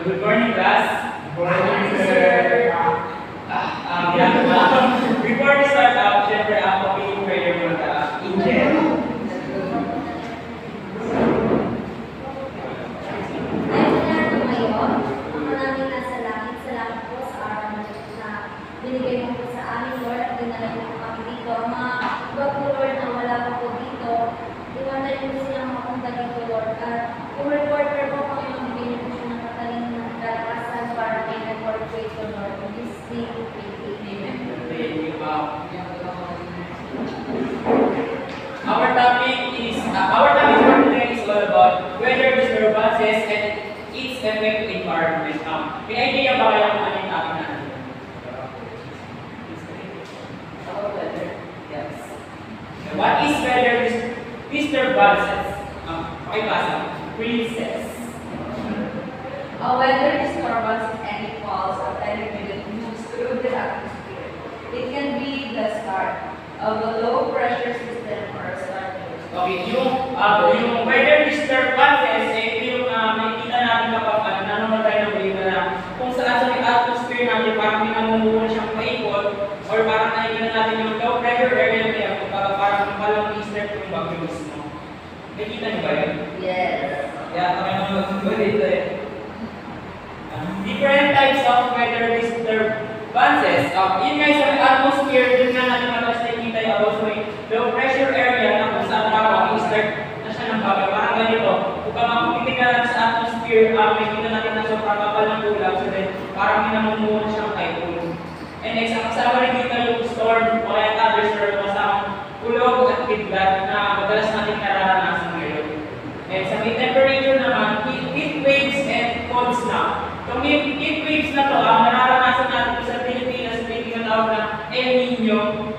Good morning, class. Good morning, sir. Before we start out, syempre, papiling prayer muna ka. Angel. Binigay mo po sa amin, Lord, at dinala niyo po kami dito. Mga iba po, Lord, na wala po po dito, iwanan niyo po silang mapunta dito, Lord. At yung reporter po, Panginoon, bigyan niyo po siya ng kataling ng kalakasan para may report po ito, Lord. In this name, we pray. Amen. Thank you, ma'am. Our topic for today is all about weather disturbances and its effect to environment. May idea ba kayo kung ano yung topic natin? Yes. What is weather disturbances? Pakibasa. Princess. A weather disturbance is any falls of elevated moves through the atmosphere. It can be the start of a low pressure system or a start. Okay, yung weather disturbances, yung makikita natin kapag nanonood tayo ng video na kung saan sa may atmosphere natin parang may namumuno siyang paikot or parang nakikita natin yung low pressure area na yan kung parang palang i-start yung bagyo mismo. Nakikita niyo ba yun? Yes. Yeah, kami naman dito eh. Different types of weather disturbances. Yun nga sa atmosphere, dun nga natin mataas nakikita yung about may low pressure area na kung saan parang i-start na siya ng bagay. Parang ganito, kung mapupitin ka lang sa atmosphere, may kita natin na sobrang kapal ng ulap, so then parang may namumuno siyang typhoon. And next, ang kasama rin dito yung storm o kaya thunderstorm, kasamang ulog at kidlat na madalas natin nararanasan ngayon. And sa may temperature naman, heat waves and cold snap. Kung yung heat waves na to, nararanasan natin sa Pilipinas, may tinatawag na El Nino,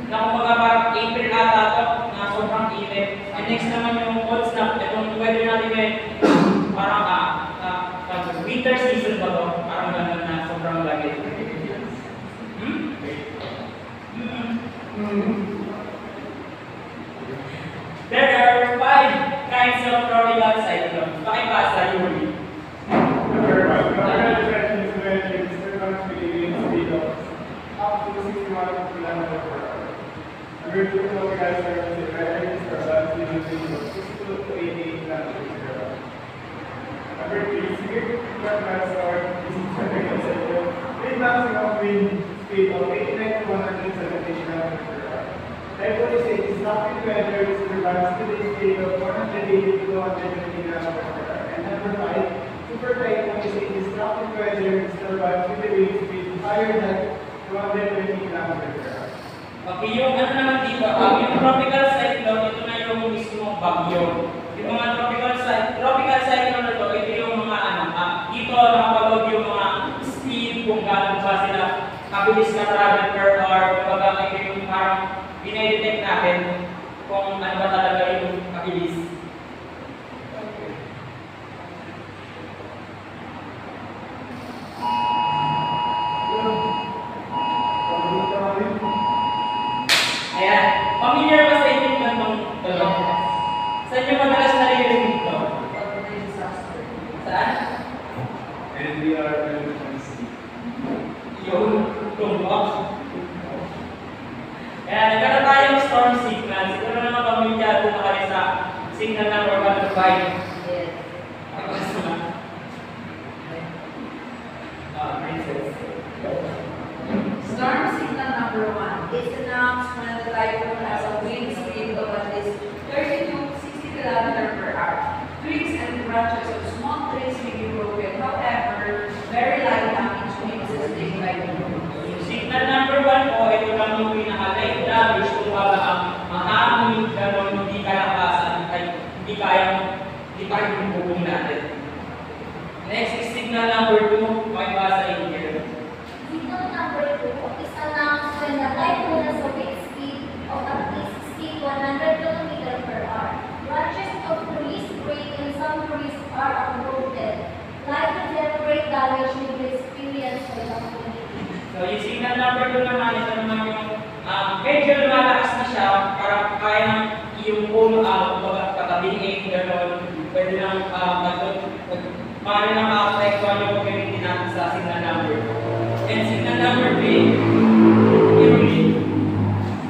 na kumbaga parang April ata to, na sobrang init. And next naman yung cold snap, itong weather natin ngayon, parang winter season ba to? Parang gano'n na sobrang lagit. There are 5 kinds of tropical cyclones. Pakibasa, Yuri. Number 1. Tropical depression is when the disturbance within the speed of up to 61 kilometers per hour. Number 2. Tropical cyclone is when the disturbance within the speed of 62 to 88 kilometers per hour. Number 3. Severe tropical storm is a tropical cyclone with maximum wind speed of 89 to 170 kilometers per hour. Typhoon is a disruptive weather disturbance with a speed of 180 to 220 kilometers per hour. And number 5. Super typhoon is a disruptive weather disturbance with a wind speed higher than 220 kilometers per hour. Okay, yung ano naman dito, yung tropical cyclone, ito na yung mismong bagyo. Yung mga tropical cyclone na to, ito yung mga dito nakapagod yung mga speed, kung gaano ba sila kabilis na travel per hour, kumbaga ito yung parang dinedetect natin kung ano ba talaga yung kabilis. Ayan, familiar ba sa inyo yung ganitong tulog? Saan nyo madalas naririnig dito? Saan? NDR emergency. Yung tumbok. Kaya nagkaroon tayong storm signal. Siguro naman pamilyado na kayo sa signal number 1 to 5. Yes. Princess. Storm signal number 1 is announced when the typhoon has a wind speed of at least 30 to 60 km per hour. Twigs and branches of small trees may be broken. However, very light damage may be sustained by the wind. Yung signal number 1 po, ito lang yung pinaka-light damage kung baga ang mahangin, gano'n, hindi kalakasan, hindi kayang bubuhin natin. Next is signal number 2, makibasa in here. Signal number 2 is announced when the typhoon has a wind speed of at least 100 km per hour. Branches of trees break and some trees are uprooted. Light and great damage may be experienced by the community. So yung signal number 2 naman, ito naman yung medyo lumalakas na siya, parang kaya yung kung katabingin, gano'n, pwede lang paano na ma-apektuhan yung community natin sa signal number 2. And signal number 3, i-read.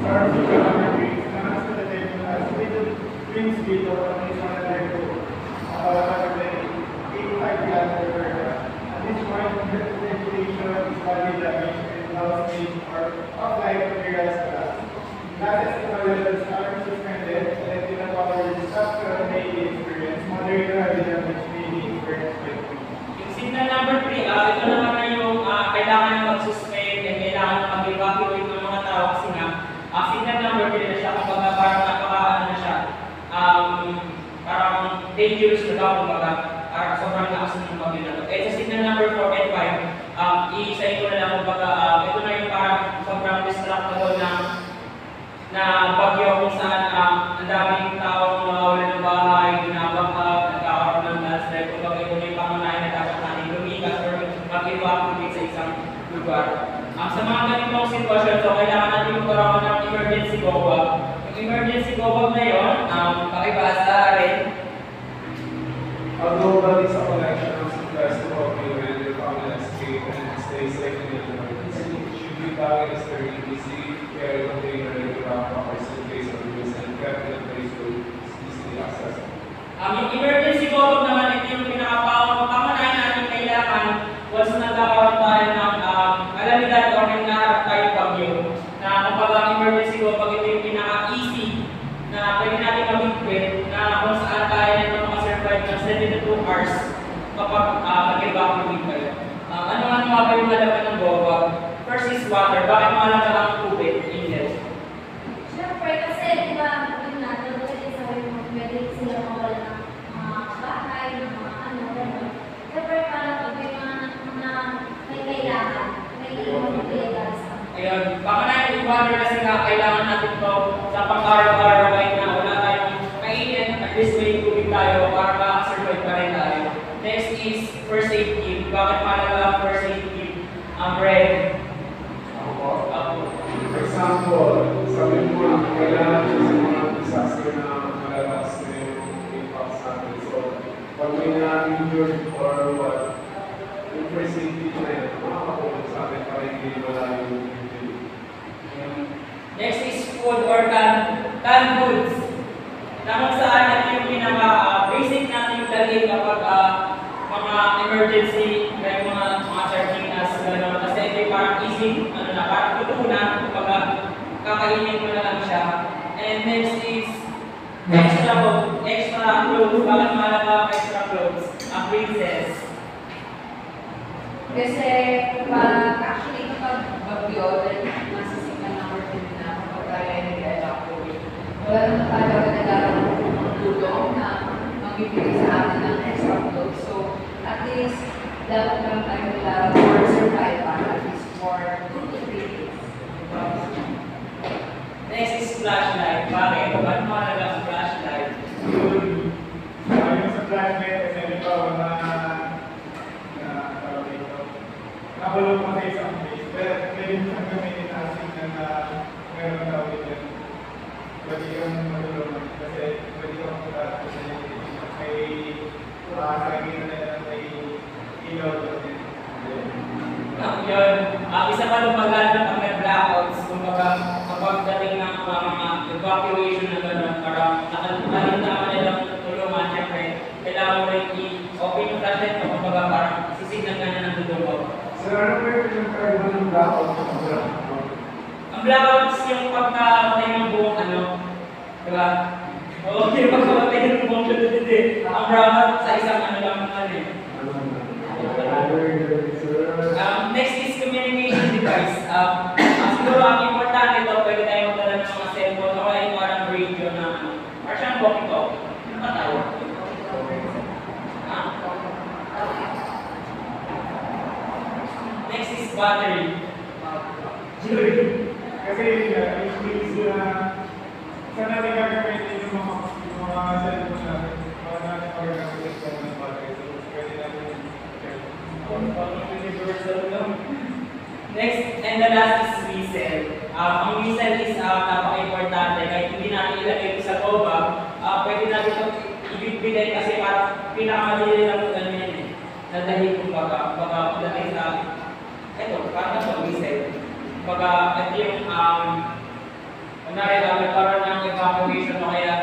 Our signal number 3 is announced to the table as wind speed of at least 185 kilometers per hour. At this point, the regulation is badly damaged and now stage or offline materials class. Classes available are suspended and pinapower disaster may be experienced. Moderate heavy damage may be experienced by the Yung signal number 3, ito naman na yung kailangan na mag-suspend and kailangan na mag-evacuate ng mga tao kasi nga, signal number 3 na siya, kumbaga parang napaka-ano na siya, parang dangerous na daw, kumbaga, parang sobrang lakas ng bagyo na to. Sa signal number 4 and 5, i-sign ko na lang, kumbaga, ito na yung parang sobrang distractable na bagyo kung saan ang daming taong nawawala ng bahay, ginabakab, nagkakaroon ng landslide, kumbaga ito na yung pangunahin na dapat natin lumikas or mag-evacuate sa isang lugar. Sa mga ganitong sitwasyon, so kailangan natin magkaroon ng emergency go-bag. Yung emergency go-bag na yun, pakibasa rin. Although that is a collection of supplies to help you when your family escape and stay safe in your emergency, it should be packed as very easy, carry container ready to wrap up or suitcase or use and kept in a place where it's easily accessible. Yung emergency go-bag naman, ito yung pinaka-pangunahin natin kailangan once nagkakaroon tayo ng alamidad o may naharap tayo bagyo. Na kapag ang emergency go-bag, ito yung pinaka-easy na pwede natin mag-equip na kung saan tayo nito makasurvive ng 72 hours kapag mag-evacuate kayo. Ano nga ba yung malaman ng go-bag? First is water. Bakit mahalaga ang tubig? Angel. Siyempre, kasi di ba, yun na, nagdating sa way mo, pwede sila mawala ng mga bahay, ng mga ano, gano'n. Siyempre, parang pag may mga may kailangan, may iiwan sa Ayun, baka na yung water kasi nga kailangan natin to sa pang-araw-araw kahit na wala tayong kainin, at least may tubig tayo para makasurvive pa rin tayo. Next is first aid kit. Bakit mahalaga ang first aid kit? Bread. For example, sabi mo, kailangan siya sa mga disaster na malalakas na yung impact sa atin. So, pag may na-injured or what, yung first aid kit na yun, makakapulong sa atin para hindi wala yung injury. Next is food or canned goods. Na kung saan natin yung pinaka-basic natin yung dali kapag mga emergency, like mga sardinas, gano'n. Kasi ito yung parang easy, parang totoo na, kapag kakainin mo na lang siya. And next is extra clothes. Bakit mahalaga ang extra clothes? Ang princess. Kasi actually kapag bagyo, then nasa signal number 10 na kapag tayo ay nag-evacuate. Wala naman tayo nagkakaroon ng tulong na magbibigay sa atin ng extra clothes. So at least dapat lang tayo nila for survival, at least for 2 to 3 days. Next is flashlight. Bakit? Ba't mahalaga ang flashlight? yung sa flashlight, kasi di ba, nakulong mo sa isang place. Pero pwede mo siyang gamitin na signal na meron na ulit yan. Pwede kang matulungan kasi pwede kang magpapalala sa iyo. May makakagin na may ilaw doon. Yun, isa pa lumagal na pag may blackouts, kumbaga kapag dating ng mga evacuation na gano'n, parang nakalindaman nilang tulungan, siyempre, kailangan mo rin i-open yung flashlight mo, kumbaga parang sisignan ka na ng tutulog. So, ano po yung pinagkaiba ng blackout? Ang blackouts yung pagkamatay ng buong diba? Oo, yung pagkamatay ng buong hindi. Ang blackout sa isang lang naman eh. Next is communication device. Siguro ang importante ito, pwede tayo magdala ng mga cellphone o kaya yung parang radio na parang siyang walkie-talkie. Ano ba tawag? Next is battery. Kasi yung things na saan natin gagamitin yung mga cellphone natin, mga natin pag-gagamitin ko ng battery. So, pwede natin Next and the last is whistle. Ang whistle is napaka-importante. Kahit hindi natin ilagay ito sa go bag, pwede natin ito ibigay kasi parang pinakamadali lang ito yan eh. ito yung, kunwari, nagkaroon ng evacuation o kaya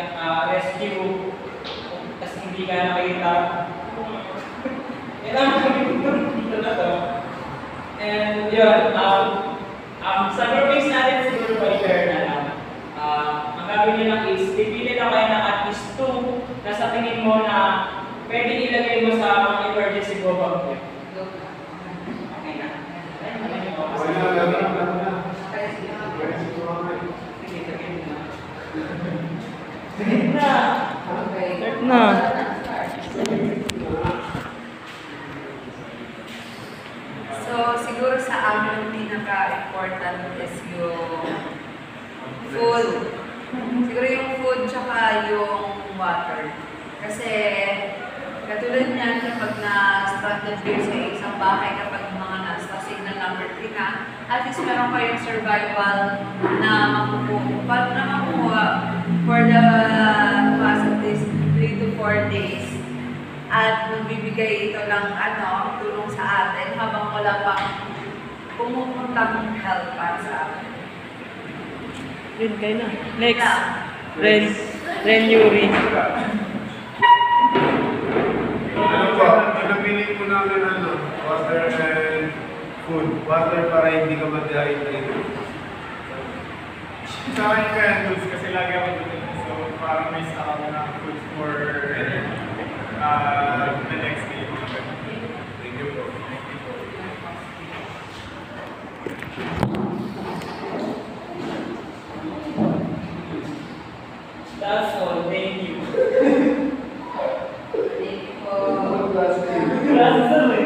rescue, tapos hindi ka nakita. Kailangan kami dito na to. And yun, sa groupings natin siguro by pair na lang. Ang gagawin nyo lang is, pipili lang kayo ng at least 2 na sa tingin mo na pwede ilagay mo sa mga emergency go bag. Okay na. Sige na. Start na. So, siguro sa amin, pinaka-important is yung food. Siguro yung food tsaka yung water. Kasi, katulad niyan kapag na-stranded kayo sa isang bahay, kapag mga nasa signal number 3 na, at least meron kayong survival na makukuha for the past at least 3 to 4 days. At magbibigay ito ng tulong sa atin habang wala pang pumupuntang help para sa atin. Ren kayo na. Next. Ren Yuri. Ano pili ko namin water and food. Water para hindi ka ma-dehydrate. Sa akin kaya foods kasi lagi ako dito. So parang may stock ako ng foods for the next day. Thank you po. That's all. Thank you. Thank you po. Gracias.